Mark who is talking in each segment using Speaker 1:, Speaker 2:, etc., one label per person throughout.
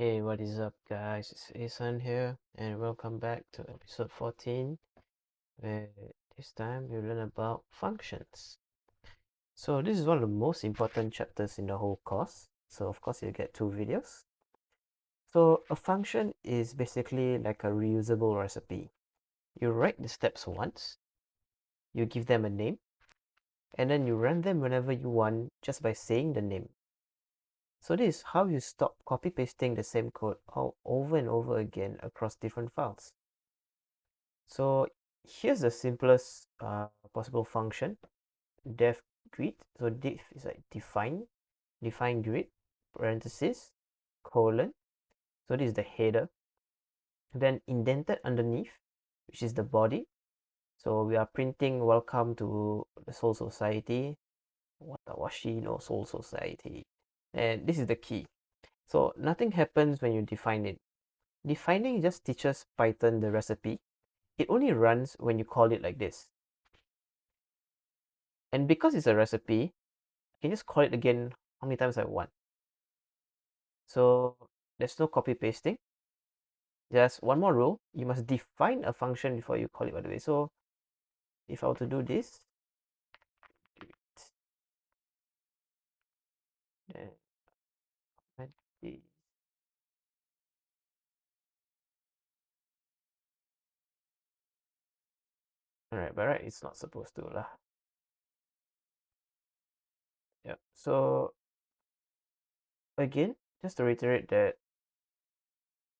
Speaker 1: Hey, what is up, guys? It's Asan here, and welcome back to episode 14, where this time we learn about functions. So, this is one of the most important chapters in the whole course. So, of course, you get two videos. So, a function is basically like a reusable recipe. You write the steps once, you give them a name, and then you run them whenever you want just by saying the name. So this is how you stop copy pasting the same code all over and over again across different files. So here's the simplest possible function, def grid. So def is like define grid, parenthesis, colon. So this is the header. Then indented underneath, which is the body. So we are printing welcome to the Soul Society, Watawashi no Soul Society. And this is the key. So nothing happens when you define it. Defining just teaches Python the recipe. It only runs when you call it like this. And because it's a recipe, I can just call it again how many times I want. So there's no copy pasting. Just one more rule, you must define a function before you call it, by the way. So if I were to do this, then alright, but right, it's not supposed to lah. Yeah. So again, just to reiterate that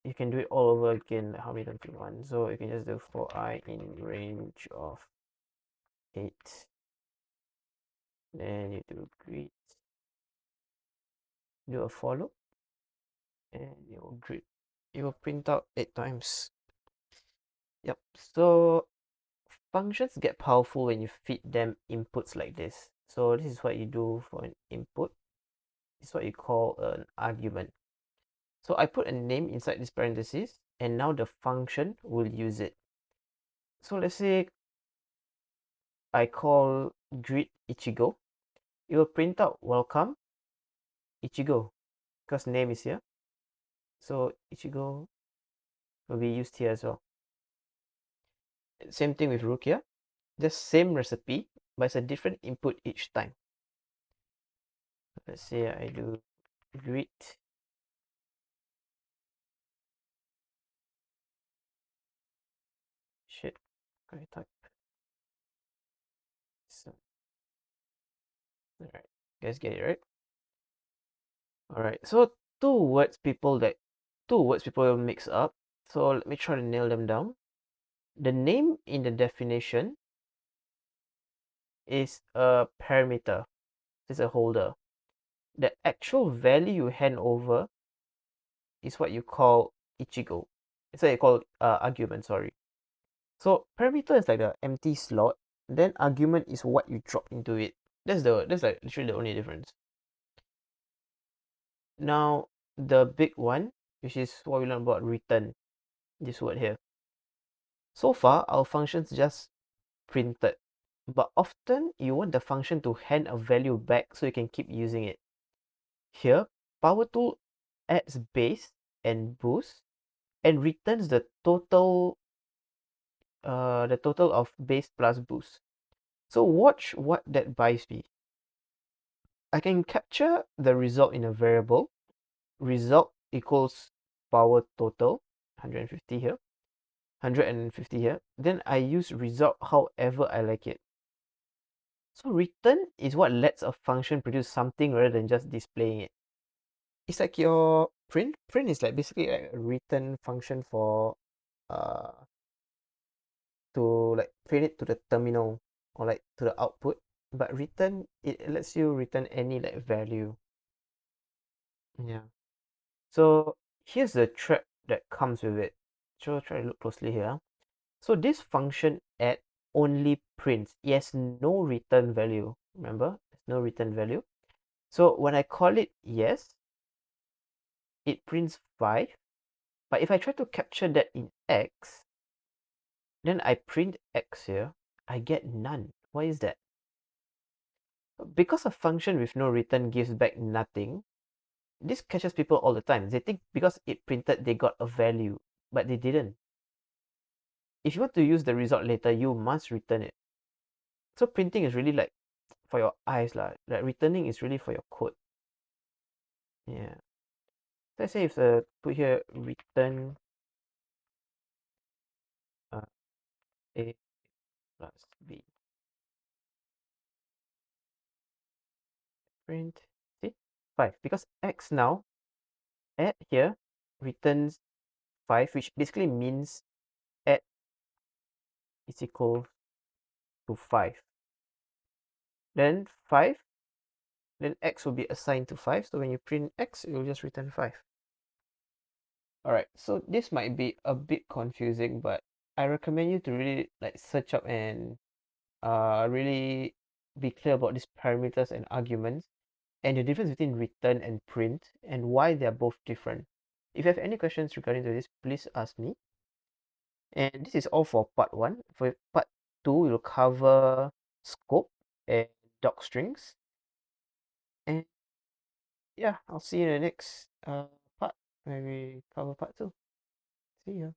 Speaker 1: you can do it all over again how many times you want. So you can just do for I in range of 8. Then you do greet, do a follow, and it will greet. It will print out 8 times. Yep. So functions get powerful when you feed them inputs like this. So this is what you do for an input. This is what you call an argument. So I put a name inside this parenthesis, and now the function will use it. So let's say I call greet Ichigo. It will print out welcome Ichigo because name is here. So Ichigo will be used here as well. Same thing with Rukia. Just same recipe, but it's a different input each time. Let's say I do greet shit. Okay, type. So, all right, guys get it right. All right, so two words people will mix up. So let me try to nail them down. The name in the definition is a parameter. It's a holder. The actual value you hand over is what you call Ichigo. It's what you call argument. Sorry. So parameter is like the empty slot. Then argument is what you drop into it. That's like literally the only difference. Now the big one, which is what we learned about return, this word here. So far our functions just printed, but often you want the function to hand a value back so you can keep using it. Here, power tool adds base and boost and returns the total of base plus boost. So watch what that buys me. I can capture the result in a variable. Result equals power total, 150 here, 150 here. Then I use result however I like it. So return is what lets a function produce something rather than just displaying it. It's like your print. Print is like basically like a return function for uh to like print it to the terminal or like to the output. But return, it lets you return any like value. Yeah. So here's the trap that comes with it. So try to look closely here. So this function add only prints. It has no return value. Remember, there's no return value. So when I call it yes, it prints 5. But if I try to capture that in X, then I print X here, I get none. Why is that? Because a function with no return gives back nothing, this catches people all the time. They think because it printed, they got a value, but they didn't. If you want to use the result later, you must return it. So printing is really like for your eyes lah. Like returning is really for your code. Yeah. Let's say if put here return a plus b. Print, see, 5, because x now add here returns 5, which basically means add is equal to 5. Then 5, then x will be assigned to 5. So when you print x, it will just return 5. Alright, so this might be a bit confusing, but I recommend you to really like search up and really be clear about these parameters and arguments and the difference between return and print and why they're both different. If you have any questions regarding to this, please ask me. And this is all for part 1. For part 2, we'll cover scope and docstrings. And yeah, I'll see you in the next part when we cover part 2. See ya.